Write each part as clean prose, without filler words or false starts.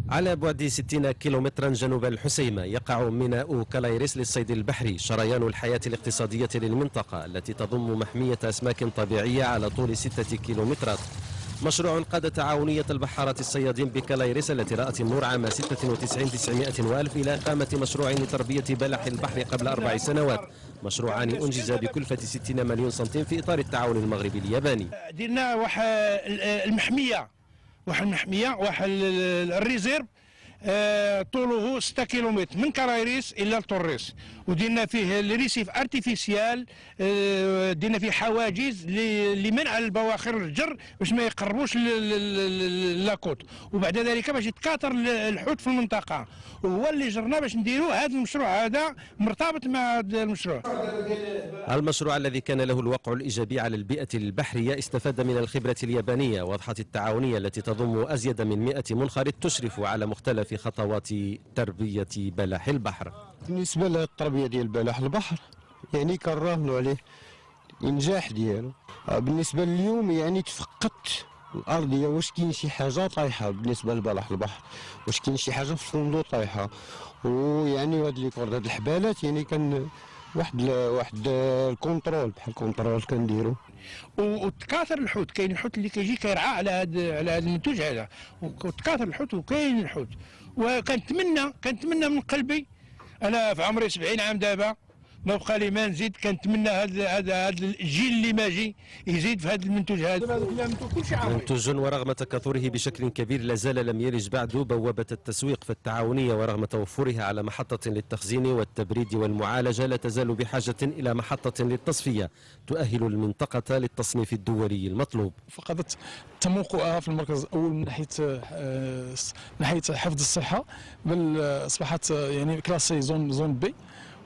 على بعد 60 كيلومترا جنوب الحسيمة يقع ميناء كلايريس للصيد البحري، شريان الحياة الاقتصادية للمنطقة التي تضم محمية أسماك طبيعية على طول 6 كيلومترات. مشروع قاد تعاونية البحارة الصيادين بكلايريس التي رأت النور عام 96 900 وألف إلى إقامة مشروع لتربية بلح البحر قبل 4 سنوات، مشروعان أنجز بكلفة 60 مليون سنتيم في إطار التعاون المغربي الياباني. درنا واحد المحمية، واحد الريزيرف طوله 6 كيلومتر من كرايريس الى الطريس، ودينا فيه الريسيف ارتيفيسيال، دينا فيه حواجز لمنع البواخر الجر باش ما يقربوش لاكوت، وبعد ذلك باش يتكاثر الحوت في المنطقه، وهو اللي جرنا باش نديروا هذا المشروع. هذا مرتبط مع هذا المشروع. المشروع الذي كان له الوقع الإيجابي على البيئة البحرية استفاد من الخبرة اليابانية وضحت التعاونية التي تضم أزيد من 100 منخرط تشرف على مختلف خطوات تربية بلح البحر. بالنسبة للتربية ديال بلح البحر يعني كنراهنوا عليه الإنجاح ديالو. بالنسبة لليوم يعني تفقدت الأرضية، واش كاين شي حاجة طايحة بالنسبة لبلح البحر، واش كاين شي حاجة في الفندق طايحة، ويعني هاد لي كورد هاد الحبالات يعني كان واحد الكونترول بحال الكونترول كنديرو. وتكاثر الحوت، كاين الحوت اللي كيجي كيرعى على هذا المنتوج هذا، وتكاثر الحوت وكاين الحوت. كنتمنى من قلبي، انا في عمري 70 عام دابا، ما بقى لي ما نزيد. كنتمنى هذا الجيل اللي ماجي يزيد في هذا المنتوج هذا. منتوج ورغم تكاثره بشكل كبير لازال لم يلج بعد بوابة التسويق، فالتعاونية ورغم توفرها على محطة للتخزين والتبريد والمعالجة لا تزال بحاجة إلى محطة للتصفية تؤهل المنطقة للتصنيف الدولي المطلوب. فقدت تموقعها في المركز الأول من ناحية حفظ الصحة، بل أصبحت يعني كلاسي زون بي،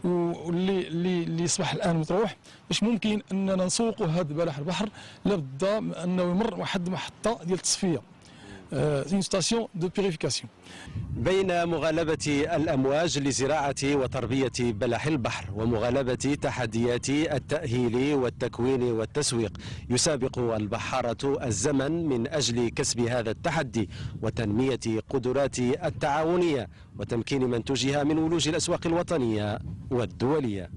واللي يصبح الان مطروح باش ممكن اننا نسوقوا هذا بلح البحر لابد انه يمر واحد المحطه ديال التصفيه، اون ستاسيون دو بيريفيكاسيون. بين مغالبة الأمواج لزراعة وتربية بلح البحر ومغالبة تحديات التأهيل والتكوين والتسويق، يسابق البحارة الزمن من أجل كسب هذا التحدي وتنمية قدرات التعاونية وتمكين منتوجها من ولوج الأسواق الوطنية والدولية.